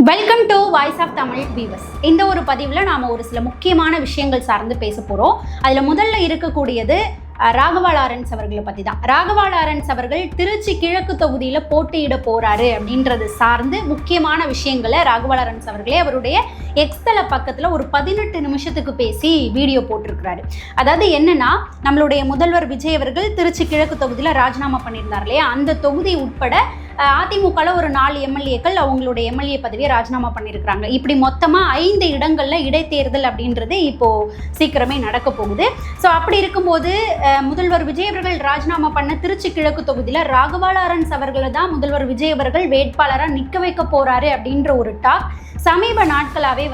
Welcome to voice of Tamil weavers. இந்த ஒரு பதிவில் நாம் ஒரு சில முக்கியமான விஷயங்கள் சார்ந்து பேச போகிறோம். அதில் முதல்ல இருக்கக்கூடியது ராகவா லாரன்ஸ் அவர்களை பற்றி தான். ராகவா லாரன்ஸ் அவர்கள் திருச்சி கிழக்கு தொகுதியில் போட்டியிட போகிறாரு அப்படின்றது சார்ந்து முக்கியமான விஷயங்களை ராகவா லாரன்ஸ் அவர்களே அவருடைய எக்ஸ்தல பக்கத்தில் ஒரு 18 நிமிஷத்துக்கு பேசி வீடியோ போட்டிருக்கிறாரு. அதாவது என்னன்னா, நம்மளுடைய முதல்வர் விஜய் அவர்கள் திருச்சி கிழக்கு தொகுதியில் ராஜினாமா பண்ணியிருந்தார் இல்லையா, அந்த தொகுதி உட்பட அதிமுகவில் ஒரு 4 எம்எல்ஏக்கள் அவங்களுடைய எம்எல்ஏ பதவியை ராஜினாமா பண்ணியிருக்கிறாங்க. இப்படி மொத்தமாக 5 இடங்களில் இடைத்தேர்தல் அப்படின்றது இப்போது சீக்கிரமே நடக்க போகுது. ஸோ அப்படி இருக்கும்போது முதல்வர் விஜய் அவர்கள் ராஜினாமா பண்ண திருச்சி கிழக்கு தொகுதியில் ராகவா லாரன்ஸ் அவர்களை தான் முதல்வர் விஜய் அவர்கள் வேட்பாளராக நிற்க வைக்க போகிறாரு அப்படின்ற ஒரு டாக் சமீப நாட்களாகவே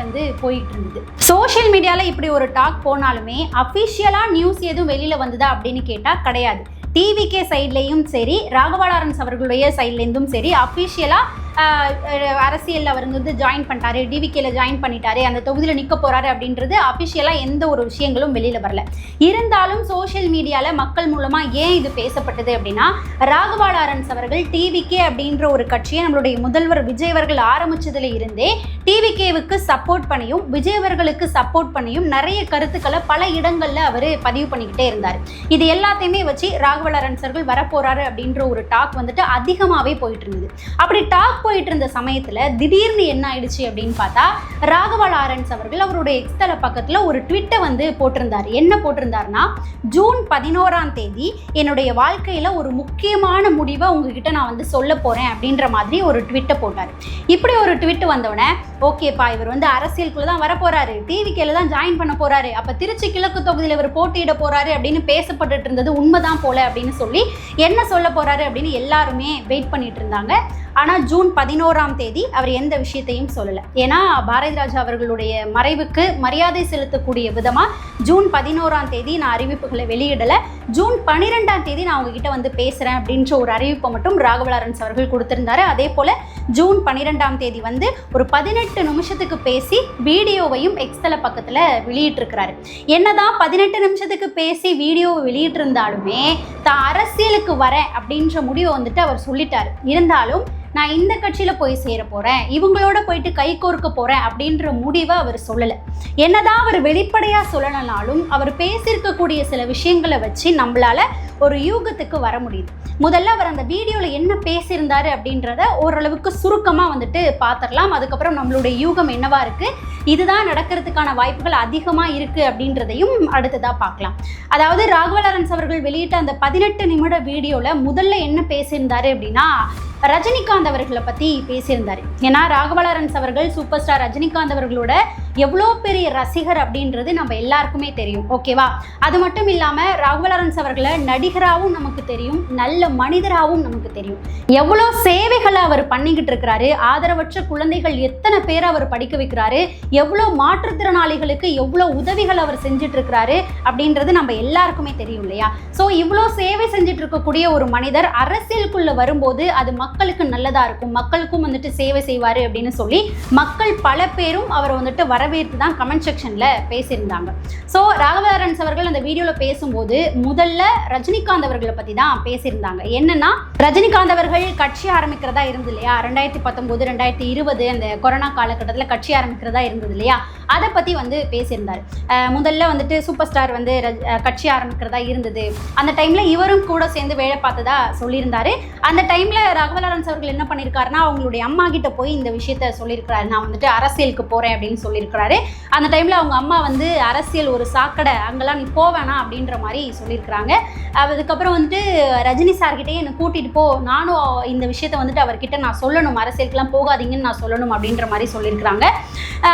போயிட்டு இருந்தது. சோஷியல் மீடியாவில் இப்படி ஒரு டாக் போனாலுமே அஃபிஷியலாக நியூஸ் எதுவும் வெளியில் வந்ததா அப்படின்னு கேட்டால் கிடையாது. டிவிகே சைட்லேயும் சரி, ராகவா லாரன்ஸ் அவர்களுடைய சைட்லேருந்தும் சரி, அஃபிஷியலாக அரசியலில் அவர் ஜாயின் பண்ணிட்டாரு, டிவிகேல ஜாயின் பண்ணிட்டாரு, அந்த தொகுதியில் நிற்க போகிறாரு அப்படின்றது அஃபிஷியலாக எந்த ஒரு விஷயங்களும் வெளியில் வரல. இருந்தாலும் சோஷியல் மீடியாவில் மக்கள் மூலமாக ஏன் இது பேசப்பட்டது அப்படின்னா, ராகவா லாரன்ஸ் அவர்கள் டிவிகே அப்படின்ற ஒரு கட்சியை நம்மளுடைய முதல்வர் விஜய் அவர்கள் ஆரம்பித்ததில் இருந்தே டிவிகேவுக்கு சப்போர்ட் பண்ணியும் விஜய் அவர்களுக்கு சப்போர்ட் பண்ணியும் நிறைய கருத்துக்களை பல இடங்களில் அவர் பதிவு பண்ணிக்கிட்டே இருந்தார். இது எல்லாத்தையுமே வச்சு ராகவா லாரன்ஸ் அவர்கள் வரப்போகிறாரு அப்படின்ற ஒரு டாக் அதிகமாகவே போயிட்டு இருந்தது. அப்படி டாக் போயிட்டு இருந்த சமயத்தில் திடீர்னு என்ன ஆயிடுச்சு அப்படின்னு பார்த்தா, ராகவா லாரன்ஸ் அவர்கள் அவருடைய எக்ஸ்தல பக்கத்தில் ஒரு ட்விட்டை போட்டிருந்தார். என்ன போட்டிருந்தாருன்னா, ஜூன் 11ஆம் தேதி என்னுடைய வாழ்க்கையில் ஒரு முக்கியமான முடிவை உங்ககிட்ட நான் சொல்ல போகிறேன் அப்படின்ற மாதிரி ஒரு ட்விட்டை போட்டார். இப்படி ஒரு ட்விட் வந்தோடனே, ஓகேப்பா இவர் அரசியலுக்குள்ள தான் வரப்போறாரு, டிவிகேல தான் ஜாயின் பண்ண போறாரு, அப்போ திருச்சி கிழக்கு தொகுதியில் இவர் போட்டியிட போறாரு அப்படின்னு பேசப்பட்டு இருந்தது உண்மைதான் போல அப்படின்னு சொல்லி என்ன சொல்ல போறாரு அப்படின்னு எல்லாருமே வெயிட் பண்ணிட்டு இருந்தாங்க. ஆனால் ஜூன் 11ஆம் தேதி அவர் எந்த விஷயத்தையும் சொல்லலை. ஏன்னா பாரதி ராஜா அவர்களுடைய மறைவுக்கு மரியாதை செலுத்தக்கூடிய விதமாக ஜூன் 11ஆம் தேதி நான் அறிவிப்புகளை வெளியிடலை, ஜூன் 12ஆம் தேதி நான் உங்ககிட்ட பேசுகிறேன் அப்படின்ற ஒரு அறிவிப்பை மட்டும் ராகவா லாரன்ஸ் அவர்கள் கொடுத்திருந்தாரு. அதே போல் ஜூன் 12ஆம் தேதி ஒரு 18 நிமிஷத்துக்கு பேசி வீடியோவையும் எக்ஸ்தல பக்கத்தில் வெளியிட்டிருக்கிறாரு. என்னதான் 18 நிமிஷத்துக்கு பேசி வீடியோவை வெளியிட்டிருந்தாலுமே தான் அரசியலுக்கு வரேன் அப்படின்ற முடிவை அவர் சொல்லிட்டார். இருந்தாலும் நான் இந்த கட்சியில் போய் சேர போகிறேன், இவங்களோட போயிட்டு கை கோர்க்க போகிறேன் அப்படின்ற முடிவை அவர் சொல்லலை. என்னதான் அவர் வெளிப்படையாக சொல்லனாலும் அவர் பேசியிருக்கக்கூடிய சில விஷயங்களை வச்சு நம்மளால ஒரு யூகத்துக்கு வர முடியுது. முதல்ல அவர் அந்த வீடியோவில் என்ன பேசியிருந்தாரு அப்படின்றத ஓரளவுக்கு சுருக்கமாக பார்த்துடலாம். அதுக்கப்புறம் நம்மளுடைய யூகம் என்னவா இருக்குது, இதுதான் நடக்கிறதுக்கான வாய்ப்புகள் அதிகமாக இருக்குது அப்படின்றதையும் அடுத்ததாக பார்க்கலாம். அதாவது ராகவா லாரன்ஸ் அவர்கள் வெளியிட்ட அந்த 18 நிமிட வீடியோவில் முதல்ல என்ன பேசியிருந்தாரு அப்படின்னா, ரஜினிகாந்த் அவர்களை பற்றி பேசியிருந்தார். ஏன்னா ராகவா லாரன்ஸ் அவர்கள் சூப்பர் ஸ்டார் ரஜினிகாந்த் அவர்களோட எவ்வளோ பெரிய ரசிகர் அப்படின்றது நம்ம எல்லாருக்குமே தெரியும், ஓகேவா? அது மட்டும் இல்லாமல் ராகவா லாரன்ஸ் அவர்களை நடிகராகவும் நமக்கு தெரியும், நல்ல மனிதராகவும் நமக்கு தெரியும். எவ்வளோ சேவைகளை அவர் பண்ணிக்கிட்டு இருக்கிறாரு, ஆதரவற்ற குழந்தைகள் எத்தனை பேரை அவர் படிக்க வைக்கிறாரு, எவ்வளோ மாற்றுத்திறனாளிகளுக்கு எவ்வளோ உதவிகள் அவர் செஞ்சுட்டு இருக்கிறாரு அப்படின்றது நம்ம எல்லாருக்குமே தெரியும் இல்லையா? ஸோ இவ்வளோ சேவை செஞ்சுட்டு இருக்கக்கூடிய ஒரு மனிதர் அரசியலுக்குள்ளே வரும்போது அது மக்களுக்கு நல்லதாக இருக்கும், மக்களுக்கும் சேவை செய்வார் அப்படின்னு சொல்லி மக்கள் பல பேரும் அவரை வரவேற்று தான் கமெண்ட் செக்ஷனில் பேசியிருந்தாங்க. ஸோ ராகவா லாரன்ஸ் அவர்கள் அந்த வீடியோவில் பேசும்போது முதல்ல ரஜினிகாந்த் அவர்களை பற்றி தான் பேசியிருந்தாங்க. என்னன்னா, ரஜினிகாந்த் அவர்கள் கட்சி ஆரம்பிக்கிறதா இருந்தது இல்லையா, 2019 2020 அந்த கொரோனா காலகட்டத்தில் கட்சி ஆரம்பிக்கிறதா இருந்தது இல்லையா, அதை பற்றி பேசியிருந்தார். முதல்ல சூப்பர் ஸ்டார் கட்சி ஆரம்பிக்கிறதா இருந்தது, அந்த டைமில் இவரும் கூட சேர்ந்து வேலை பார்த்ததா சொல்லியிருந்தாரு. அந்த டைமில் ராகவா லாரன்ஸ் அவர்கள் என்ன பண்ணியிருக்காருன்னா, அவங்களுடைய அம்மா கிட்ட போய் இந்த விஷயத்த சொல்லியிருக்கிறாரு, நான் அரசியலுக்கு போகிறேன் அப்படின்னு சொல்லியிருக்கிறாரு. அந்த டைமில் அவங்க அம்மா அரசியல் ஒரு சாக்கடை, அங்கெல்லாம் நீ போவேணா அப்படின்ற மாதிரி சொல்லியிருக்கிறாங்க. அதுக்கப்புறம் ரஜினி சார்கிட்டே என்னை கூட்டிகிட்டு போ, நானும் இந்த விஷயத்தை அவர்கிட்ட நான் சொல்லணும், அரசியலுக்குலாம் போகாதீங்கன்னு நான் சொல்லணும் அப்படின்ற மாதிரி சொல்லியிருக்கிறாங்க.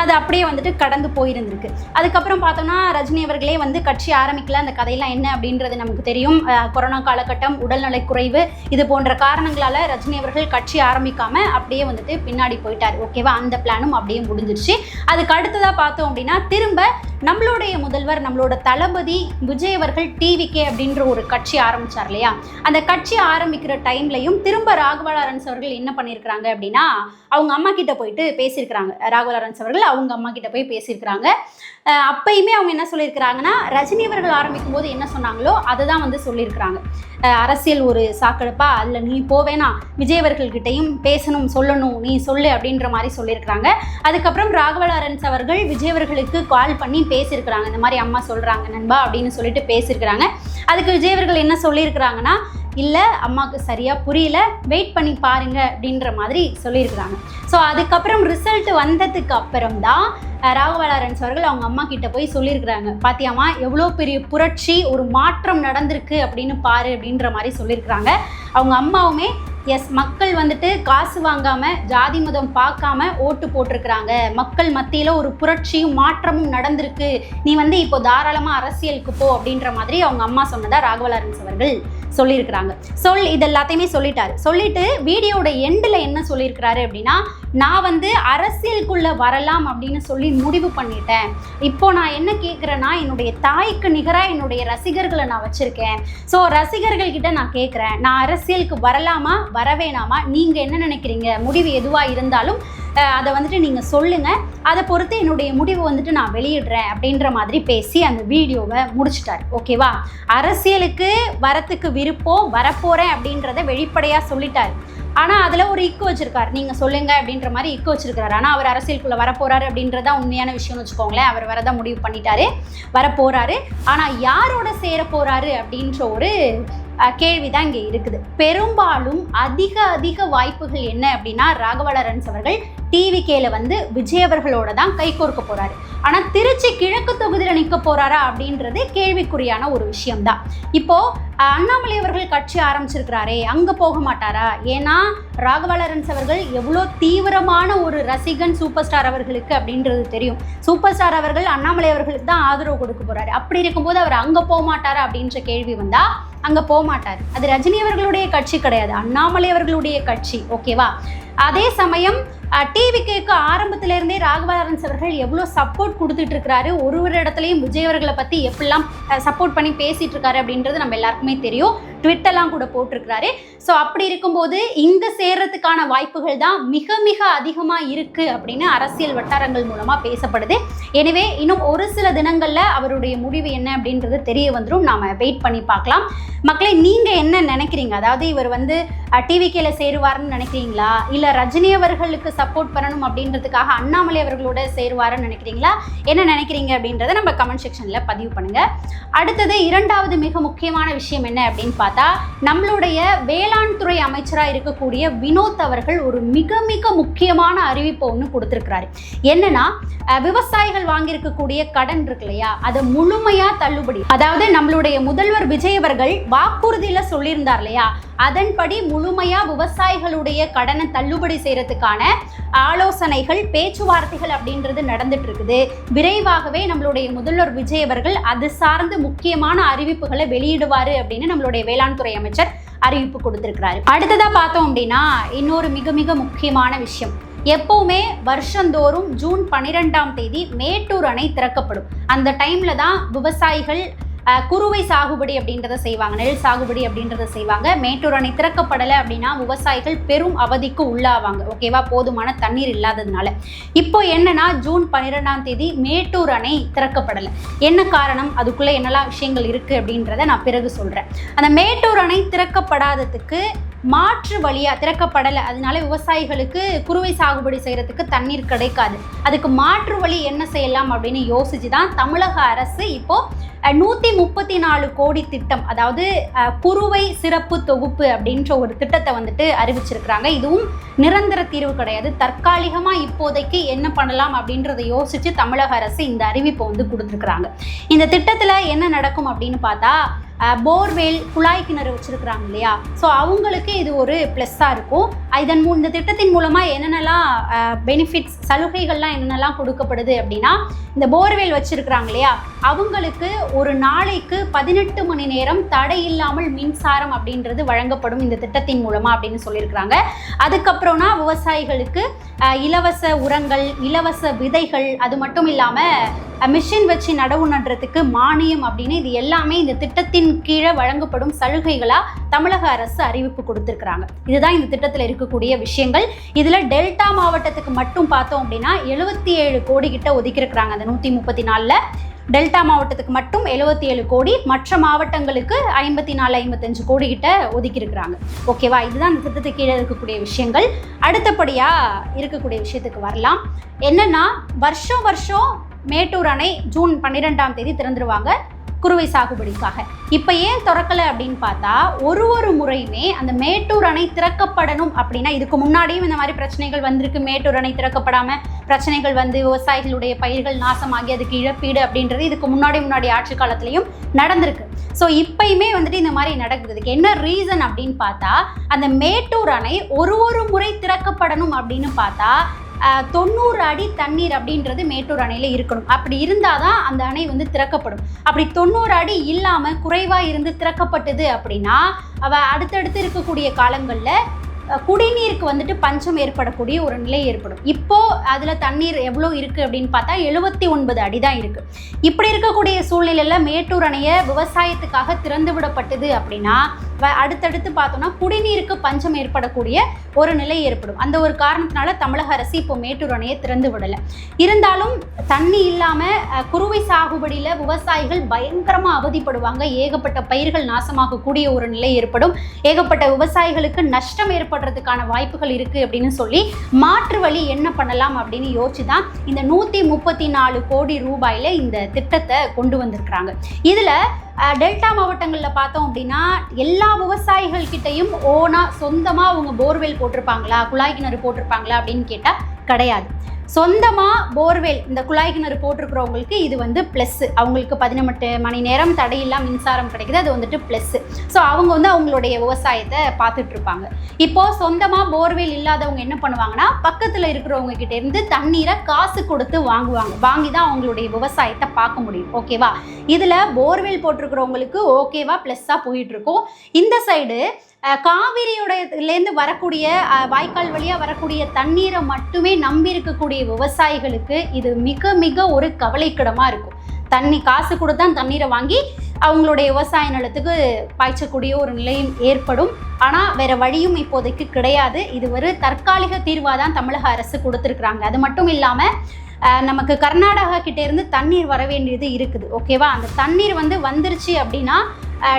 அது அப்படியே கடந்து போயிருந்திருக்கு. அதுக்கப்புறம் பார்த்தோம்னா ரஜினி அவர்களே கட்சி ஆரம்பிக்கல. அந்த கதையெல்லாம் என்ன அப்படின்றது நமக்கு தெரியும். கொரோனா காலகட்டம், உடல்நலை குறைவு, இது போன்ற காரணங்களால் ரஜினி அவர்கள் கட்சி ஆரம்பிக்காம அப்படியே பின்னாடி போயிட்டார், ஓகேவா? அந்த பிளானும் அப்படியே முடிஞ்சிருச்சு. அதுக்கு அடுத்ததாக பார்த்தோம் அப்படின்னா திரும்ப நம்மளுடைய முதல்வர், நம்மளோட தளபதி விஜய் அவர்கள் டிவிகே அப்படின்ற ஒரு கட்சி ஆரம்பிச்சார் இல்லையா, அந்த கட்சி ஆரம்பிக்கிற டைம்லையும் திரும்ப ராகவா லாரன்ஸ் அவர்கள் என்ன பண்ணியிருக்கிறாங்க அப்படின்னா, அவங்க அம்மா கிட்ட போயிட்டு பேசியிருக்கிறாங்க. ராகவா லாரன்ஸ் அவர்கள் அவங்க அம்மா கிட்ட போய் பேசியிருக்கிறாங்க. அப்பயுமே அவங்க என்ன சொல்லியிருக்கிறாங்கன்னா, ரஜினி அவர்கள் ஆரம்பிக்கும் போது என்ன சொன்னாங்களோ அதை தான் வந்து சொல்லியிருக்கிறாங்க. அரசியல் ஒரு சாக்கடைப்பா, அதில் நீ போவேனா, விஜய் அவர்கள்கிட்டையும் பேசணும், சொல்லணும், நீ சொல்லு அப்படின்ற மாதிரி சொல்லியிருக்கிறாங்க. அதுக்கப்புறம் ராகவா லாரன்ஸ் அவர்கள் விஜய் அவர்களுக்கு கால் பண்ணி பேசியிருக்கிறாங்க. இந்த மாதிரி அம்மா சொல்கிறாங்க நண்பா அப்படின்னு சொல்லிட்டு பேசியிருக்கிறாங்க. அதுக்கு விஜய் அவர்கள் என்ன சொல்லியிருக்கிறாங்கன்னா, இல்லை அம்மாவுக்கு சரியாக புரியல, வெயிட் பண்ணி பாருங்க அப்படின்ற மாதிரி சொல்லியிருக்கிறாங்க. ஸோ அதுக்கப்புறம் ரிசல்ட் வந்ததுக்கு அப்புறம் தான் ராகவா லாரன்ஸ் அவர்கள் அவங்க அம்மா கிட்ட போய் சொல்லியிருக்கிறாங்க, பாத்தியாம்மா எவ்வளோ பெரிய புரட்சி, ஒரு மாற்றம் நடந்திருக்கு அப்படின்னு பாரு அப்படின்ற மாதிரி சொல்லியிருக்கிறாங்க. அவங்க அம்மாவுமே எஸ், மக்கள் வந்துட்டு காசு வாங்காமல், ஜாதி மதம் பார்க்காம ஓட்டு போட்டிருக்கிறாங்க, மக்கள் மத்தியில் ஒரு புரட்சியும் மாற்றமும் நடந்திருக்கு, நீ வந்து இப்போ தாராளமாக அரசியலுக்கு போ அப்படின்ற மாதிரி அவங்க அம்மா சொன்னதா ராகவா லாரன்ஸ் அவர்கள் சொல்லியிருக்கிறாங்க. இது எல்லாத்தையுமே சொல்லிட்டு வீடியோட எண்டில் என்ன சொல்லியிருக்கிறாரு அப்படின்னா, நான் வந்து அரசியலுக்குள்ளே வரலாம் அப்படின்னு சொல்லி முடிவு பண்ணிட்டேன். இப்போ நான் என்ன கேட்குறேன்னா, என்னுடைய தாய்க்கு நிகராக என்னுடைய ரசிகர்களை நான் வச்சுருக்கேன். ஸோ ரசிகர்கள்கிட்ட நான் கேட்குறேன், நான் அரசியலுக்கு வரலாமா வரவேணாமா, நீங்கள் என்ன நினைக்கிறீங்க, முடிவு எதுவாக இருந்தாலும் அதை வந்துட்டு நீங்கள் சொல்லுங்கள், அதை பொறுத்து என்னுடைய முடிவு வந்துட்டு நான் வெளியிடுறேன் அப்படின்ற மாதிரி பேசி அந்த வீடியோவை முடிச்சிட்டார். ஓகேவா, அரசியலுக்கு வரத்துக்கு விருப்பம், வரப்போகிறேன் அப்படின்றத வெளிப்படையாக சொல்லிட்டார். ஆனால் அதில் ஒரு இக்கு வச்சிருக்காரு, நீங்கள் சொல்லுங்க அப்படின்ற மாதிரி இக்கு வச்சிருக்காரு. ஆனால் அவர் அரசியலுக்குள்ளே வரப்போறாரு அப்படின்றத உண்மையான விஷயம்னு வச்சுக்கோங்களேன். அவர் வரதான் முடிவு பண்ணிட்டாரு, வரப்போறாரு. ஆனால் யாரோட சேர போறாரு அப்படின்ற ஒரு கேள்வி தான் இங்கே இருக்குது. பெரும்பாலும் அதிக வாய்ப்புகள் என்ன அப்படின்னா, ராகவா லாரன்ஸ் அவர்கள் டிவிகேல வந்து விஜய் அவர்களோட தான் கைகோர்க்க போறாரு. ஆனால் திருச்சி கிழக்கு தொகுதியில் நிற்க போறாரா அப்படின்றது கேள்விக்குறியான ஒரு விஷயம்தான். இப்போ அண்ணாமலை அவர்கள் கட்சி ஆரம்பிச்சிருக்கிறாரே, அங்கே போக மாட்டாரா? ஏன்னா ராகவா லாரன்ஸ் அவர்கள் எவ்வளோ தீவிரமான ஒரு ரசிகன் சூப்பர் ஸ்டார் அவர்களுக்கு அப்படின்றது தெரியும். சூப்பர் ஸ்டார் அவர்கள் அண்ணாமலை அவர்களுக்கு தான் ஆதரவு கொடுக்க போறாரு. அப்படி இருக்கும்போது அவர் அங்கே போக மாட்டாரா அப்படின்ற கேள்வி வந்தா, அங்கே போக மாட்டார். அது ரஜினி அவர்களுடைய கட்சி கிடையாது, அண்ணாமலை அவர்களுடைய கட்சி. ஓகேவா, அதே சமயம் டிவிகேக்கு ஆரம்பத்திலேருந்தே ராகவா லாரன்ஸ் அவர்கள் எவ்வளோ சப்போர்ட் கொடுத்துட்டு இருக்கிறாரு, ஒரு இடத்துலையும் விஜய் அவர்களை பற்றி எப்படிலாம் சப்போர்ட் பண்ணி பேசிகிட்டு இருக்காரு அப்படின்றது நம்ம எல்லாருக்குமே தெரியும். ட்விட்டர்லாம் கூட போட்டிருக்கிறாரு. ஸோ அப்படி இருக்கும்போது இங்கே சேர்றதுக்கான வாய்ப்புகள் தான் மிக அதிகமாக இருக்குது அப்படின்னு அரசியல் வட்டாரங்கள் மூலமாக பேசப்படுது. எனவே இன்னும் ஒரு சில தினங்களில் அவருடைய முடிவு என்ன அப்படின்றது தெரிய வந்துடும். நாம் வெயிட் பண்ணி பார்க்கலாம். மக்களை, நீங்கள் என்ன நினைக்கிறீங்க? அதாவது இவர் வந்து டிவிகேல சேருவார்னு நினைக்கிறீங்களா, இல்லை ரஜினி அவர்களுக்கு சப்போர்ட் பண்ணணும் அப்படின்றதுக்காக அண்ணாமலை அவர்களோட சேருவாருன்னு நினைக்கிறீங்களா? என்ன நினைக்கிறீங்க அப்படின்றத நம்ம கமெண்ட் செக்ஷனில் பதிவு பண்ணுங்க. அடுத்தது இரண்டாவது மிக முக்கியமான விஷயம் என்ன அப்படின்னு பார்த்தா, நம்மளுடைய வேளாண் துறை அமைச்சராக இருக்கக்கூடிய வினோத் அவர்கள் ஒரு மிக முக்கியமான அறிவிப்பை ஒன்று கொடுத்திருக்கிறாரு. என்னன்னா, விவசாயிகள் வாங்கியிருக்கக்கூடிய கடன் இருக்கு இல்லையா, அதை முழுமையா தள்ளுபடி, அதாவது நம்மளுடைய முதல்வர் விஜய் அவர்கள் வாக்குறுதியில சொல்லியிருந்தார் இல்லையா, அதன்படி முழுமையா விவசாயிகளுடைய கடனை தள்ளுபடி செய்யறதுக்கான ஆலோசனைகள், பேச்சுவார்த்தைகள் அப்படின்றது நடந்துட்டு இருக்குது. விரைவாகவே நம்மளுடைய முதல்வர் விஜய் அவர்கள் அது சார்ந்து முக்கியமான அறிவிப்புகளை வெளியிடுவாரு அப்படின்னு நம்மளுடைய வேளாண் துறை அமைச்சர் அறிவிப்பு கொடுத்திருக்கிறாரு. அடுத்ததா பார்த்தோம் அப்படின்னா, இன்னொரு மிக முக்கியமான விஷயம், எப்பவுமே வருஷந்தோறும் ஜூன் 12ஆம் தேதி மேட்டூர் அணை திறக்கப்படும். அந்த டைம்ல தான் விவசாயிகள் குறுவை சாகுபடி அப்படின்றத செய்வாங்க, நெல் சாகுபடி அப்படின்றத செய்வாங்க. மேட்டூர் அணை திறக்கப்படலை அப்படின்னா விவசாயிகள் பெரும் அவதிக்கு உள்ளாவாங்க. ஓகேவா, போதுமான தண்ணீர் இல்லாததுனால. இப்போ என்னன்னா, ஜூன் 12ஆம் தேதி மேட்டூர் அணை திறக்கப்படலை. என்ன காரணம், அதுக்குள்ள என்னெல்லாம் விஷயங்கள் இருக்கு அப்படின்றத நான் பிறகு சொல்றேன். அந்த மேட்டூர் அணை திறக்கப்படாததுக்கு மாற்று வழியா திறக்கப்படலை, அதனால விவசாயிகளுக்கு குறுவை சாகுபடி செய்யறதுக்கு தண்ணீர் கிடைக்காது. அதுக்கு மாற்று வழி என்ன செய்யலாம் அப்படின்னு யோசிச்சு தான் தமிழக அரசு இப்போ 134 கோடி திட்டம், அதாவது குறுவை சிறப்பு தொகுப்பு அப்படின்ற ஒரு திட்டத்தை வந்துட்டு அறிவிச்சிருக்கிறாங்க. இதுவும் நிரந்தர தீர்வு கிடையாது, தற்காலிகமா இப்போதைக்கு என்ன பண்ணலாம் அப்படின்றத யோசிச்சு தமிழக அரசு இந்த அறிவிப்பை வந்து கொடுத்துருக்குறாங்க. இந்த திட்டத்துல என்ன நடக்கும் அப்படின்னு பார்த்தா, போர்வெல், குழாய் கிணறு வச்சிருக்கிறாங்க இல்லையா, ஸோ அவங்களுக்கு இது ஒரு ப்ளஸ்ஸாக இருக்கும். இந்த திட்டத்தின் மூலமாக என்னென்னலாம் பெனிஃபிட்ஸ், சலுகைகள்லாம் என்னென்னலாம் கொடுக்கப்படுது அப்படின்னா, இந்த போர்வெல் வச்சிருக்கிறாங்க இல்லையா, அவங்களுக்கு ஒரு நாளைக்கு 18 மணி நேரம் தடை இல்லாமல் மின்சாரம் அப்படின்றது வழங்கப்படும் இந்த திட்டத்தின் மூலமாக அப்படின்னு சொல்லியிருக்கிறாங்க. அதுக்கப்புறம்னா விவசாயிகளுக்கு இலவச உரங்கள், இலவச விதைகள், அது மட்டும் இல்லாமல் மிஷின் வச்சு நடவு நடுறதுக்கு மானியம் அப்படின்னு இது எல்லாமே இந்த திட்டத்தின் கீழே வழங்கப்படும் சலுகைகளாக தமிழக அரசு அறிவிப்பு கொடுத்துருக்குறாங்க. இதுதான் இந்த திட்டத்தில் இருக்கக்கூடிய விஷயங்கள். இதில் டெல்டா மாவட்டத்துக்கு மட்டும் பார்த்தோம் அப்படின்னா 77 கோடி கிட்ட ஒதுக்கியிருக்கிறாங்க. அந்த 134ல் டெல்டா மாவட்டத்துக்கு மட்டும் 77 கோடி, மற்ற மாவட்டங்களுக்கு 54-55 கோடி கிட்ட ஒதுக்கியிருக்கிறாங்க. ஓகேவா? இதுதான் இந்த திட்டத்துக்கு கீழே இருக்கக்கூடிய விஷயங்கள். அடுத்தபடியாக இருக்கக்கூடிய விஷயத்துக்கு வரலாம். என்னன்னா, வருஷம் மேட்டூர் அணை ஜூன் 12ஆம் தேதி திறந்துருவாங்க குறுவை சாகுபடிக்காக. இப்போ ஏன் திறக்கலை அப்படின்னு பார்த்தா, ஒரு முறையுமே அந்த மேட்டூர் அணை திறக்கப்படணும் அப்படின்னா, இதுக்கு முன்னாடியும் இந்த மாதிரி பிரச்சனைகள் வந்திருக்கு. மேட்டூர் அணை திறக்கப்படாமல் பிரச்சனைகள் வந்து விவசாயிகளுடைய பயிர்கள் நாசமாகி அதுக்கு இழப்பீடு அப்படின்றது இதுக்கு முன்னாடி ஆட்சி காலத்துலையும் நடந்திருக்கு. ஸோ இப்பயுமே வந்துட்டு இந்த மாதிரி நடக்குதுக்கு என்ன ரீசன் அப்படின்னு பார்த்தா, அந்த மேட்டூர் அணை ஒரு முறை திறக்கப்படணும் அப்படின்னு பார்த்தா 90 அடி தண்ணீர் அப்படின்றது மேட்டூர் அணையில் இருக்கணும். அப்படி இருந்தால் தான் அந்த அணை வந்து திறக்கப்படும். அப்படி 90 அடி இல்லாமல் குறைவாக இருந்து திறக்கப்பட்டது அப்படின்னா அடுத்தடுத்து இருக்கக்கூடிய காலங்களில் குடிநீருக்கு வந்துட்டு பஞ்சம் ஏற்படக்கூடிய ஒரு நிலை ஏற்படும். இப்போது அதில் தண்ணீர் எவ்வளோ இருக்குது அப்படின்னு பார்த்தா 79 அடி தான் இருக்குது. இப்படி இருக்கக்கூடிய சூழ்நிலையில் மேட்டூர் அணையை விவசாயத்துக்காக திறந்து விடப்பட்டது அப்படின்னா அடுத்தடுத்து பார்த்தோம்னா குடிநீருக்கு பஞ்சம் ஏற்படக்கூடிய ஒரு நிலை ஏற்படும். அந்த ஒரு காரணத்தினால தமிழக அரசு இப்போ மேட்டூர் அணையை திறந்து விடலை. இருந்தாலும் தண்ணி இல்லாமல் குறுவை சாகுபடியில் விவசாயிகள் பயங்கரமாக அவதிப்படுவாங்க. ஏகப்பட்ட பயிர்கள் நாசமாகக்கூடிய ஒரு நிலை ஏற்படும். ஏகப்பட்ட விவசாயிகளுக்கு நஷ்டம் ஏற்படுறதுக்கான வாய்ப்புகள் இருக்குது அப்படின்னு சொல்லி மாற்று வழி என்ன பண்ணலாம் அப்படின்னு யோசிச்சு தான் இந்த 134 கோடி ரூபாயில் இந்த திட்டத்தை கொண்டு வந்திருக்கிறாங்க. இதில் டெல்டா மாவட்டங்களில் பார்த்தோம் அப்படின்னா எல்லா விவசாயிகள் கிட்டையும் சொந்தமாக அவங்க போர்வெல் போட்டிருப்பாங்களா, குழாய் கிணறு போட்டிருப்பாங்களா அப்படின்னு கேட்டால் கிடையாது. சொந்தமாக போர்வெல் இந்த குழாய் கிணறு போட்டிருக்கிறவங்களுக்கு இது வந்து ப்ளஸ்ஸு. அவங்களுக்கு 18 மணி நேரம் தடையில்லாம் மின்சாரம் கிடைக்குது. அது வந்துட்டு ப்ளஸ்ஸு. ஸோ அவங்க வந்து அவங்களுடைய விவசாயத்தை பார்த்துட்ருப்பாங்க. இப்போது சொந்தமாக போர்வெல் இல்லாதவங்க என்ன பண்ணுவாங்கன்னா, பக்கத்தில் இருக்கிறவங்க கிட்டேருந்து தண்ணீரை காசு கொடுத்து வாங்கி தான் அவங்களுடைய விவசாயத்தை பார்க்க முடியும். ஓகேவா? இதில் போர்வெல் போட்டிருக்கிறவங்களுக்கு ஓகேவா ப்ளஸ்ஸாக போயிட்டுருக்கோம். இந்த சைடு காவிரியோடலேருந்து வரக்கூடிய வாய்க்கால் வழியாக வரக்கூடிய தண்ணீரை மட்டுமே நம்பி இருக்கக்கூடிய விவசாயிகளுக்கு இது மிக மிக ஒரு கவலைக்கிடமாக இருக்கும். காசு கொடுத்தா தண்ணீரை வாங்கி அவங்களுடைய விவசாய நிலத்துக்கு பாய்ச்சக்கூடிய ஒரு நிலையும் ஏற்படும். ஆனால் வேறு வழியும் இப்போதைக்கு கிடையாது. இது ஒரு தற்காலிக தீர்வாக தான் தமிழக அரசு கொடுத்துருக்குறாங்க. அது மட்டும் இல்லாமல் நமக்கு கர்நாடகா கிட்டேருந்து தண்ணீர் வர வேண்டியது இருக்குது. ஓகேவா? அந்த தண்ணீர் வந்துருச்சு அப்படின்னா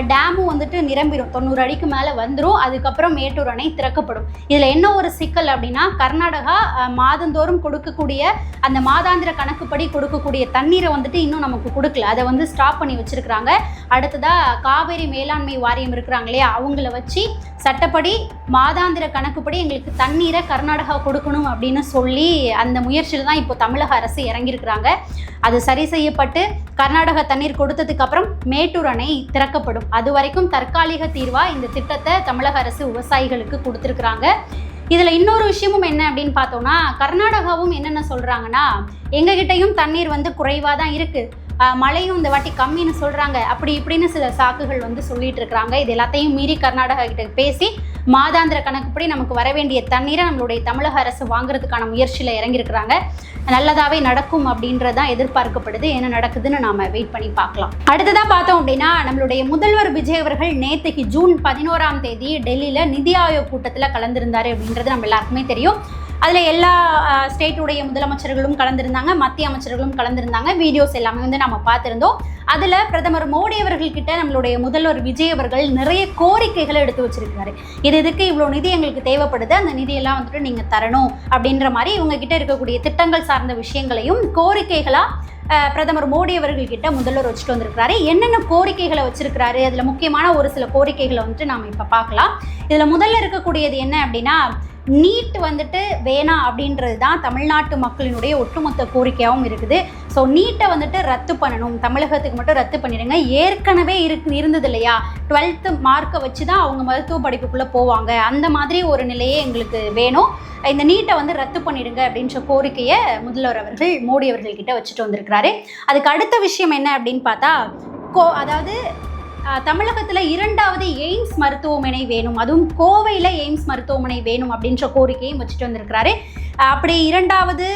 டேமும் வந்துட்டு நிரம்பிடும். 90 அடிக்கு மேலே வந்துடும். அதுக்கப்புறம் மேட்டூர் அணை திறக்கப்படும். இதில் என்ன ஒரு சிக்கல் அப்படின்னா, கர்நாடகா மாதந்தோறும் கொடுக்கக்கூடிய அந்த மாதாந்திர கணக்குப்படி கொடுக்கக்கூடிய தண்ணீரை வந்துட்டு இன்னும் நமக்கு கொடுக்கல. அதை ஸ்டாப் பண்ணி வச்சுருக்கிறாங்க. அடுத்ததாக காவேரி மேலாண்மை வாரியம் இருக்கிறாங்க இல்லையா, அவங்கள வச்சு சட்டப்படி மாதாந்திர கணக்குப்படி எங்களுக்கு தண்ணீரை கர்நாடகா கொடுக்கணும் அப்படின்னு சொல்லி அந்த முயற்சியில் தான் இப்போ தமிழக அரசு இறங்கியிருக்கிறாங்க. அது சரி செய்யப்பட்டு கர்நாடகா தண்ணீர் கொடுத்ததுக்கு அப்புறம் மேட்டூர் அணை திறக்கப்படும். அது வரைக்கும் தற்காலிக தீர்வாக இந்த திட்டத்தை தமிழக அரசு விவசாயிகளுக்கு கொடுத்துருக்குறாங்க. இதில் இன்னொரு விஷயமும் என்ன அப்படின்னு பார்த்தோம்னா, கர்நாடகாவும் என்னென்ன சொல்கிறாங்கன்னா, எங்ககிட்டையும் தண்ணீர் குறைவாக தான் இருக்குது, மழையும் இந்த வாட்டி கம்மின்னு சொல்கிறாங்க, அப்படி இப்படின்னு சில சாக்குகள் சொல்லிட்டு இருக்கிறாங்க. இது எல்லாத்தையும் மீறி கர்நாடகா கிட்ட பேசி மாதாந்திர கணக்குப்படி நமக்கு வர வேண்டிய தண்ணீரை நம்மளுடைய தமிழக அரசு வாங்குறதுக்கான முயற்சியில் இறங்கியிருக்கிறாங்க. நல்லதாகவே நடக்கும் அப்படின்றதான் எதிர்பார்க்கப்படுது. என்ன நடக்குதுன்னு நாம் வெயிட் பண்ணி பார்க்கலாம். அடுத்ததாக பார்த்தோம் அப்படின்னா, நம்மளுடைய முதல்வர் விஜய் அவர்கள் நேற்றுக்கு ஜூன் 11ஆம் தேதி டெல்லியில் நிதி ஆயோக் கூட்டத்தில் கலந்திருந்தார் அப்படின்றது நம்ம எல்லாருக்குமே தெரியும். அதில் எல்லா ஸ்டேட்டுடைய முதலமைச்சர்களும் கலந்துருந்தாங்க, மத்திய அமைச்சர்களும் கலந்துருந்தாங்க. வீடியோஸ் எல்லாமே நம்ம பார்த்துருந்தோம். அதில் பிரதமர் மோடி அவர்கள்கிட்ட நம்மளுடைய முதல்வர் விஜய் அவர்கள் நிறைய கோரிக்கைகளை எடுத்து வச்சிருக்காரு. இதுக்கு இவ்வளோ நிதி எங்களுக்கு தேவைப்படுது, அந்த நிதியெல்லாம் நீங்கள் தரணும் அப்படின்ற மாதிரி இவங்ககிட்ட இருக்கக்கூடிய திட்டங்கள் சார்ந்த விஷயங்களையும் கோரிக்கைகளாக பிரதமர் மோடி அவர்கள்கிட்ட முதல்வர் வச்சுட்டு வந்திருக்கிறாரு. என்னென்ன கோரிக்கைகளை வச்சிருக்கிறாரு, அதில் முக்கியமான ஒரு சில கோரிக்கைகளை நாம் இப்போ பார்க்கலாம். இதில் முதல்ல இருக்கக்கூடியது என்ன அப்படின்னா, நீட் வேணாம் அப்படின்றது தான் தமிழ்நாட்டு மக்களினுடைய ஒட்டுமொத்த கோரிக்கையாகவும் இருக்குது. ஸோ நீட்டை ரத்து பண்ணணும், தமிழகத்துக்கு மட்டும் ரத்து பண்ணிடுங்க. ஏற்கனவே இருந்தது இல்லையா, 12th மார்க்கை வச்சு தான் அவங்க மருத்துவ படிப்புக்குள்ளே போவாங்க, அந்த மாதிரி ஒரு நிலையே எங்களுக்கு வேணும், இந்த நீட்டை ரத்து பண்ணிடுங்க அப்படின்ற கோரிக்கையை முதல்வர் அவர்கள் மோடி அவர்கள்கிட்ட வச்சுட்டு வந்திருக்கிறாரு. அதுக்கு அடுத்த விஷயம் என்ன அப்படின்னு பார்த்தா, அதாவது தமிழகத்தில் 2வது எய்ம்ஸ் மருத்துவமனை வேணும், அதுவும் கோவையில் எய்ம்ஸ் மருத்துவமனை வேணும் அப்படின்ற கோரிக்கையும் வச்சுட்டு வந்திருக்கிறாரு. அப்படி 2வது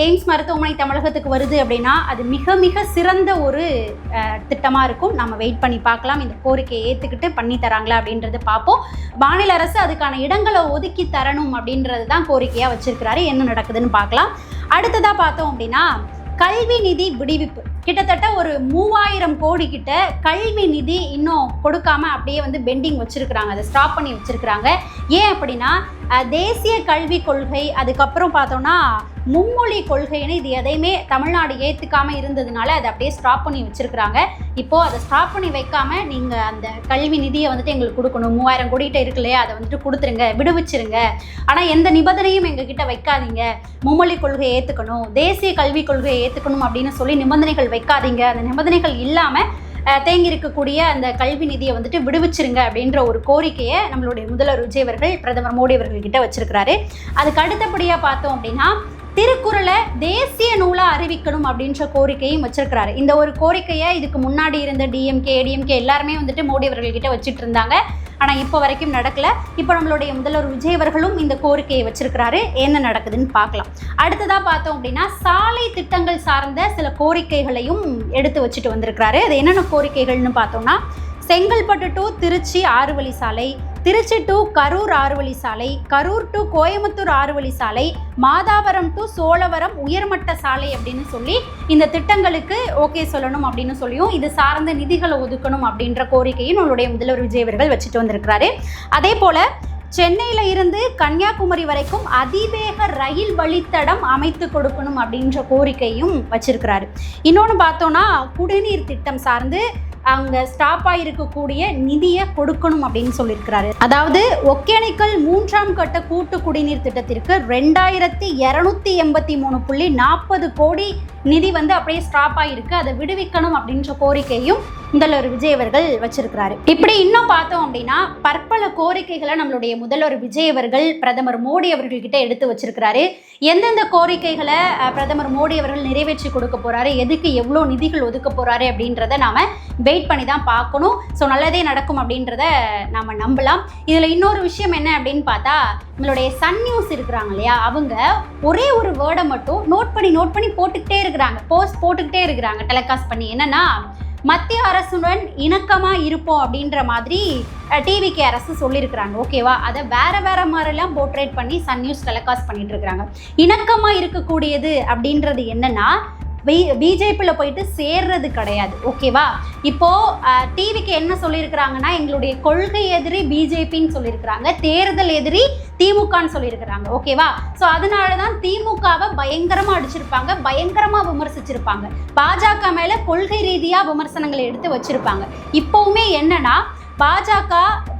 எய்ம்ஸ் மருத்துவமனை தமிழகத்துக்கு வருது அப்படின்னா அது மிக மிக சிறந்த ஒரு திட்டமாக இருக்கும். நம்ம வெயிட் பண்ணி பார்க்கலாம், இந்த கோரிக்கையை ஏற்றுக்கிட்டு பண்ணி தராங்களா அப்படின்றது பார்ப்போம். மாநில அரசு அதுக்கான இடங்களை ஒதுக்கி தரணும் அப்படின்றது தான் கோரிக்கையாக வச்சிருக்கிறாரு. என்ன நடக்குதுன்னு பார்க்கலாம். அடுத்ததாக பார்த்தோம் அப்படின்னா கல்வி நிதி விடுவிப்பு, கிட்டத்தட்ட ஒரு 3000 கோடி கிட்ட கல்வி நிதி இன்னும் கொடுக்காம அப்படியே வந்து பெண்டிங் வச்சிருக்கிறாங்க, அதை ஸ்டாப் பண்ணி வச்சிருக்கிறாங்க. ஏன் அப்படின்னா தேசிய கல்விக் கொள்கை, அதுக்கப்புறம் பார்த்தோம்னா மும்மொழி கொள்கைன்னு இது எதையுமே தமிழ்நாடு ஏற்றுக்காம இருந்ததுனால அதை அப்படியே ஸ்டாப் பண்ணி வச்சிருக்கிறாங்க. இப்போது அதை ஸ்டாப் பண்ணி வைக்காம நீங்கள் அந்த கல்வி நிதியை வந்துட்டு எங்களுக்கு கொடுக்கணும், 3000 கோடிகிட்ட இருக்கு இல்லையா, அதை வந்துட்டு கொடுத்துருங்க, விடுவிச்சிருங்க. ஆனால் எந்த நிபந்தனையும் எங்ககிட்ட வைக்காதீங்க, மும்மொழி கொள்கையை ஏற்றுக்கணும், தேசிய கல்விக் கொள்கையை ஏற்றுக்கணும் அப்படின்னு சொல்லி நிபந்தனைகள் வைக்காதீங்க. அந்த நிபந்தனைகள் இல்லாமல் தேங்கி இருக்கக்கூடிய அந்த கல்வி நிதியை வந்துட்டு விடுவிச்சிருங்க அப்படின்ற ஒரு கோரிக்கையை நம்மளுடைய முதல்வர் விஜய் அவர்கள் பிரதமர் மோடி அவர்கள்கிட்ட வச்சிருக்கிறாரு. அதுக்கு அடுத்தபடியாக பார்த்தோம் அப்படின்னா திருக்குறளை தேசிய நூலாக அறிவிக்கணும் அப்படின்ற கோரிக்கையும் வச்சிருக்கிறாரு. இந்த ஒரு கோரிக்கையை இதுக்கு முன்னாடி இருந்த டிஎம்கே ஏடிஎம்கே எல்லாருமே வந்துட்டு மோடி அவர்கள்கிட்ட வச்சுட்டு இருந்தாங்க. ஆனால் இப்போ வரைக்கும் நடக்கலை. இப்போ நம்மளுடைய முதல்வர் விஜய் அவர்களும் இந்த கோரிக்கையை வச்சிருக்கிறாரு. என்ன நடக்குதுன்னு பார்க்கலாம். அடுத்ததாக பார்த்தோம் அப்படின்னா சாலை திட்டங்கள் சார்ந்த சில கோரிக்கைகளையும் எடுத்து வச்சுட்டு வந்திருக்கிறாரு. அது என்னென்ன கோரிக்கைகள்னு பார்த்தோம்னா செங்கல்பட்டு டு திருச்சி 6 வழி சாலை, திருச்சி டு கரூர் 6 வழி சாலை, கரூர் டு கோயம்புத்தூர் 6 வழி சாலை, மாதாவரம் டு சோழவரம் உயர்மட்ட சாலை அப்படின்னு சொல்லி இந்த திட்டங்களுக்கு ஓகே சொல்லணும் அப்படின்னு சொல்லியும் இது சார்ந்த நிதிகளை ஒதுக்கணும் அப்படின்ற கோரிக்கையும் நம்மளுடைய முதல்வர் விஜய் அவர்கள் வச்சுட்டு வந்திருக்கிறாரு. அதே போல் சென்னையில் இருந்து கன்னியாகுமரி வரைக்கும் அதிவேக ரயில் வழித்தடம் அமைத்து கொடுக்கணும் அப்படின்ற கோரிக்கையும் வச்சிருக்கிறாரு. இன்னொன்று பார்த்தோன்னா குடிநீர் திட்டம் சார்ந்து அங்கே ஸ்டாப் ஆகிருக்கக்கூடிய நிதியை கொடுக்கணும் அப்படின்னு சொல்லியிருக்கிறாரு. அதாவது ஒகேனக்கல் 3ஆம் கட்ட கூட்டு குடிநீர் திட்டத்திற்கு 2283.40 கோடி நிதி வந்து அப்படியே ஸ்டாப் ஆகிருக்கு, அதை விடுவிக்கணும் அப்படின்ற கோரிக்கையும் முதல்வர் விஜய் அவர்கள் வச்சிருக்கிறாரு. இப்படி இன்னும் பார்த்தோம் அப்படின்னா பற்பல கோரிக்கைகளை நம்மளுடைய முதல்வர் விஜய் அவர்கள் பிரதமர் மோடி அவர்கள்கிட்ட எடுத்து வச்சிருக்கிறாரு. எந்தெந்த கோரிக்கைகளை பிரதமர் மோடி அவர்கள் நிறைவேற்றி கொடுக்க போறாரு, எதுக்கு எவ்வளோ நிதிகள் ஒதுக்க போறாரு அப்படின்றத நாம வெயிட் பண்ணி தான் பார்க்கணும். ஸோ நல்லதே நடக்கும் அப்படின்றத நாம நம்பலாம். இதில் இன்னொரு விஷயம் என்ன அப்படின்னு பார்த்தா நம்மளுடைய சன் நியூஸ் இருக்கிறாங்க இல்லையா, அவங்க ஒரே ஒரு வேர்டை மட்டும் நோட் பண்ணி போட்டுக்கிட்டே இருக்கிறாங்க, போஸ்ட் போட்டுக்கிட்டே இருக்கிறாங்க டெலிகாஸ்ட் பண்ணி. என்னன்னா மத்திய அரசுடன் இணக்கமாக இருப்போம் அப்படின்ற மாதிரி டிவிகே அரசு சொல்லியிருக்கிறாங்க. ஓகேவா, அதை வேற மாதிரிலாம் போர்ட்ரேட் பண்ணி சன் நியூஸ் டெலிகாஸ்ட் பண்ணிட்டு இருக்கிறாங்க. இணக்கமாக இருக்கக்கூடியது அப்படின்றது என்னன்னா பிஜேபியில் போயிட்டு சேர்றது கிடையாது. ஓகேவா, இப்போது டிவிக்கு என்ன சொல்லியிருக்கிறாங்கன்னா எங்களுடைய கொள்கை எதிரி பிஜேபின்னு சொல்லியிருக்கிறாங்க, தேர்தல் எதிரி திமுகன்னு சொல்லியிருக்கிறாங்க. ஓகேவா, ஸோ அதனால தான் திமுகவை பயங்கரமாக அடிச்சிருப்பாங்க, பயங்கரமாக விமர்சிச்சிருப்பாங்க, பாஜக மேலே கொள்கை ரீதியாக விமர்சனங்களை எடுத்து வச்சிருப்பாங்க. இப்போவுமே என்னன்னா பாஜக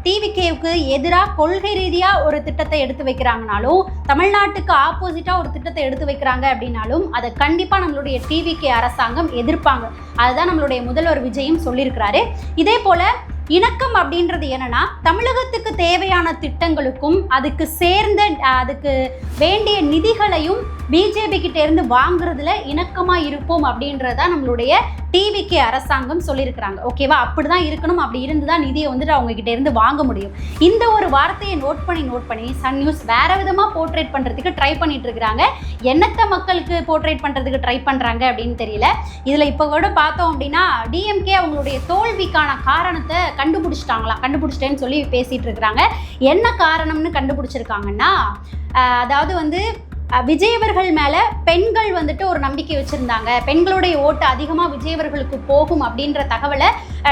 டிவிகேவுக்கு எதிராக கொள்கை ரீதியாக ஒரு திட்டத்தை எடுத்து வைக்கிறாங்கனாலும் தமிழ்நாட்டுக்கு ஆப்போசிட்டாக ஒரு திட்டத்தை எடுத்து வைக்கிறாங்க அப்படின்னாலும் அதை கண்டிப்பாக நம்மளுடைய டிவிகே அரசாங்கம் எதிர்ப்பாங்க. அதுதான் நம்மளுடைய முதல்வர் விஜயும் சொல்லியிருக்கிறாரு. இதே போல் இணக்கம் அப்படின்றது என்னன்னா தமிழகத்துக்கு தேவையான திட்டங்களுக்கும் அதுக்கு சேர்ந்த அதுக்கு வேண்டிய நிதிகளையும் பிஜேபி கிட்ட இருந்து வாங்குறதுல இணக்கமாக இருப்போம் அப்படின்றத நம்மளுடைய டிவிகே அரசாங்கம் சொல்லியிருக்கிறாங்க. ஓகேவா, அப்படிதான் இருக்கணும், அப்படி இருந்து தான் நிதியை வந்துட்டு அவங்க கிட்ட இருந்து வாங்க முடியும். இந்த ஒரு வார்த்தையை நோட் பண்ணி சன் நியூஸ் வேற விதமாக போர்ட்ரேட் பண்ணுறதுக்கு ட்ரை பண்ணிட்டு இருக்கிறாங்க. என்னத்தை மக்களுக்கு போர்ட்ரேட் பண்ணுறதுக்கு ட்ரை பண்ணுறாங்க அப்படின்னு தெரியல. இதில் இப்போ கூட பார்த்தோம் அப்படின்னா டிஎம்கே அவங்களுடைய தோல்விக்கான காரணத்தை கண்டுபிடிச்சிட்டேன்னு சொல்லி பேசிகிட்டு இருக்கிறாங்க. என்ன காரணம்னு கண்டுபிடிச்சிருக்காங்கன்னா அதாவது வந்து விஜயவர்கள் மேலே பெண்கள் வந்துட்டு ஒரு நம்பிக்கை வச்சுருந்தாங்க, பெண்களுடைய ஓட்டு அதிகமாக விஜயவர்களுக்கு போகும் அப்படின்ற தகவலை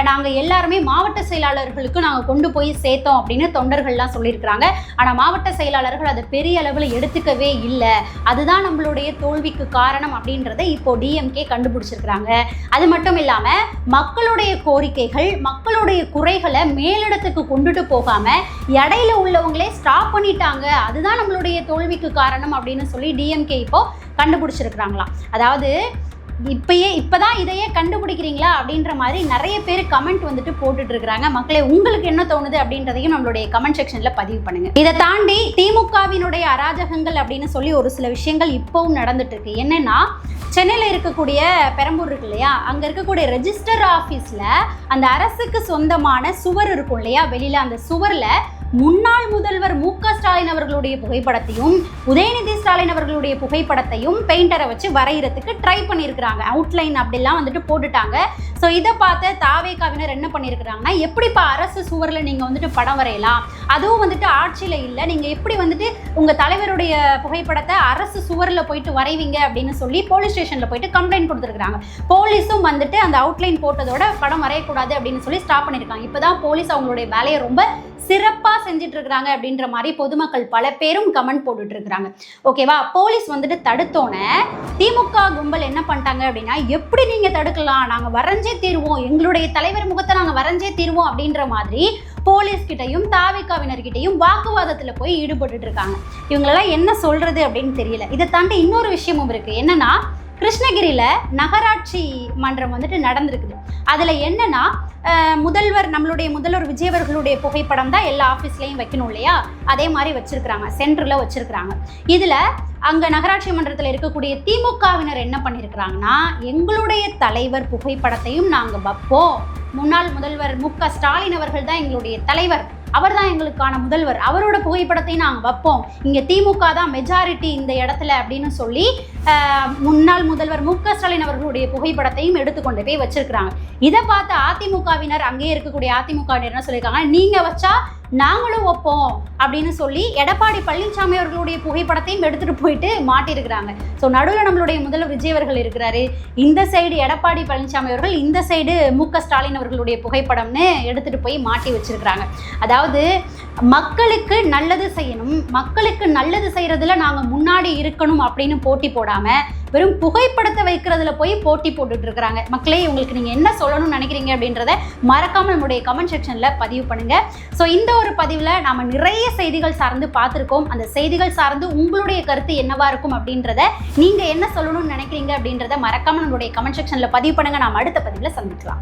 நாங்கள் எல்லாருமே மாவட்ட செயலாளர்களுக்கு நாங்கள் கொண்டு போய் சேர்த்தோம் அப்படின்னு தொண்டர்கள்லாம் சொல்லியிருக்கிறாங்க. ஆனால் மாவட்ட செயலாளர்கள் அதை பெரிய அளவில் எடுத்துக்கவே இல்லை, அதுதான் நம்மளுடைய தோல்விக்கு காரணம் அப்படின்றத இப்போ டிஎம்கே கண்டுபிடிச்சிருக்கிறாங்க. அது மட்டும் இல்லாமல் மக்களுடைய கோரிக்கைகள் மக்களுடைய குறைகளை மேலிடத்துக்கு கொண்டுட்டு போகாமல் இடையில உள்ளவங்களே ஸ்டாப் பண்ணிட்டாங்க, அதுதான் நம்மளுடைய தோல்விக்கு காரணம் அப்படின்னு சொல்லி டிஎம்கே இப்போ கண்டுபிடிச்சிருக்கிறாங்களாம். அதாவது இப்போதான் இதையே கண்டுபிடிக்கிறீங்களா அப்படின்ற மாதிரி நிறைய பேர் கமெண்ட் வந்துட்டு போட்டுட்டு இருக்கிறாங்க. மக்களே, உங்களுக்கு என்ன தோணுது அப்படின்றதையும் நம்மளுடைய கமெண்ட் செக்ஷன்ல பதிவு பண்ணுங்க. இதை தாண்டி திமுகவினுடைய அராஜகங்கள் அப்படின்னு சொல்லி ஒரு சில விஷயங்கள் இப்பவும் நடந்துட்டு இருக்கு. என்னன்னா சென்னையில் இருக்கக்கூடிய பெரம்பூர் இருக்கு இல்லையா, அங்கே இருக்கக்கூடிய ரெஜிஸ்டர் ஆஃபீஸில் அந்த அரசுக்கு சொந்தமான சுவர் இருக்கும் இல்லையா, வெளியில் அந்த சுவரில் முன்னாள் முதல்வர் மு.க. ஸ்டாலின் அவர்களுடைய புகைப்படத்தையும் உதயநிதி ஸ்டாலின் அவர்களுடைய புகைப்படத்தையும் பெயிண்டரை வச்சு வரைகிறதுக்கு ட்ரை பண்ணியிருக்கிறாங்க. அவுட்லைன் அப்படிலாம் வந்துட்டு போட்டுட்டாங்க. ஸோ இதை பார்த்து தாவேகாவினர் என்ன பண்ணியிருக்கிறாங்கன்னா, எப்படிப்பா அரசு சுவரில் நீங்கள் வந்துட்டு படம் வரையலாம், அதுவும் வந்துட்டு ஆட்சியில் இல்லை, நீங்கள் எப்படி வந்துட்டு உங்கள் தலைவருடைய புகைப்படத்தை அரசு சுவரில் போயிட்டு வரைவீங்க அப்படின்னு சொல்லி போலீஸ் ஸ்டேஷனில் போயிட்டு கம்ப்ளைண்ட் கொடுத்துருக்காங்க. போலீஸும் வந்துட்டு அந்த அவுட்லைன் போட்டதோட படம் வரையக்கூடாது அப்படின்னு சொல்லி ஸ்டாப் பண்ணியிருக்காங்க. இப்போ தான் போலீஸ் அவங்களுடைய வேலையை ரொம்ப சிறப்பாக செஞ்சுட்டு இருக்கிறாங்க அப்படின்ற மாதிரி பொதுமக்கள் பல பேரும் கமெண்ட் போட்டுட்டு இருக்கிறாங்க. ஓகேவா, போலீஸ் வந்துட்டு தடுத்தோன்னே திமுக கும்பல் என்ன பண்ணிட்டாங்க அப்படின்னா, எப்படி நீங்கள் தடுக்கலாம், நாங்கள் வரைஞ்சே தீர்வோம், எங்களுடைய தலைவர் முகத்தை நாங்கள் வரைஞ்சே தீர்வோம் அப்படின்ற மாதிரி போலீஸ்கிட்டையும் தாவிகாவினர்கிட்டையும் வாக்குவாதத்தில் போய் ஈடுபட்டு இருக்காங்க. இவங்களெல்லாம் என்ன சொல்றது அப்படின்னு தெரியல. இதை தாண்டி இன்னொரு விஷயமும் இருக்குது. என்னன்னா, கிருஷ்ணகிரியில் நகராட்சி மன்றம் வந்துட்டு நடந்திருக்குது. அதில் என்னன்னா, நம்மளுடைய முதல்வர் விஜய் அவர்களுடைய புகைப்படம் தான் எல்லா ஆஃபீஸ்லேயும் வைக்கணும் இல்லையா, அதே மாதிரி வச்சுருக்கிறாங்க, சென்டரில் வச்சுருக்கிறாங்க. இதில் அங்கே நகராட்சி மன்றத்தில் இருக்கக்கூடிய திமுகவினர் என்ன பண்ணியிருக்கிறாங்கன்னா, எங்களுடைய தலைவர் புகைப்படத்தையும் நாங்கள் வைப்போம், முன்னாள் முதல்வர் மு.க. ஸ்டாலின் அவர்கள் தான் எங்களுடைய தலைவர், அவர் தான் எங்களுக்கான முதல்வர், அவரோட புகைப்படத்தை நாங்கள் வைப்போம், இங்கே திமுக தான் மெஜாரிட்டி இந்த இடத்துல அப்படின்னு சொல்லி முன்னாள் முதல்வர் மு.க. ஸ்டாலின் அவர்களுடைய புகைப்படத்தையும் எடுத்துக்கொண்டு போய் வச்சிருக்கிறாங்க. இதை பார்த்து அதிமுகவினர், அங்கேயே இருக்கக்கூடிய அதிமுகவினர் என்ன சொல்லியிருக்காங்க, நீங்கள் வச்சா நாங்களும் வைப்போம் அப்படின்னு சொல்லி எடப்பாடி பழனிசாமி அவர்களுடைய புகைப்படத்தையும் எடுத்துகிட்டு போயிட்டு மாட்டியிருக்கிறாங்க. ஸோ நடுவில் நம்மளுடைய முதல்வர் விஜய் அவர்கள் இருக்கிறாரு, இந்த சைடு எடப்பாடி பழனிசாமி அவர்கள், இந்த சைடு மு.க. ஸ்டாலின் அவர்களுடைய புகைப்படம்னு எடுத்துகிட்டு போய் மாட்டி வச்சிருக்கிறாங்க. அதாவது மக்களுக்கு நல்லது செய்யணும், மக்களுக்கு நல்லது செய்கிறதுல நாங்கள் முன்னாடி இருக்கணும் அப்படின்னு போட்டி போடாமல் வெறும் புகைப்படத்தை வைக்கிறதுல போய் போட்டி போட்டுட்டு இருக்கிறாங்க. மக்களே, உங்களுக்கு நீங்கள் என்ன சொல்லணும்னு நினைக்கிறீங்க அப்படின்றத மறக்காமல் நம்மளுடைய கமெண்ட் செக்ஷனில் பதிவு பண்ணுங்கள். ஸோ இந்த ஒரு பதிவில் நாம் நிறைய செய்திகள் சார்ந்து பார்த்துருக்கோம். அந்த செய்திகள் சார்ந்து உங்களுடைய கருத்து என்னவா இருக்கும் அப்படின்றத, நீங்கள் என்ன சொல்லணும்னு நினைக்கிறீங்க அப்படின்றத மறக்காமல் நம்மளுடைய கமெண்ட் செக்ஷனில் பதிவு பண்ணுங்கள். நாம் அடுத்த பதிவில் சந்திக்கலாம்.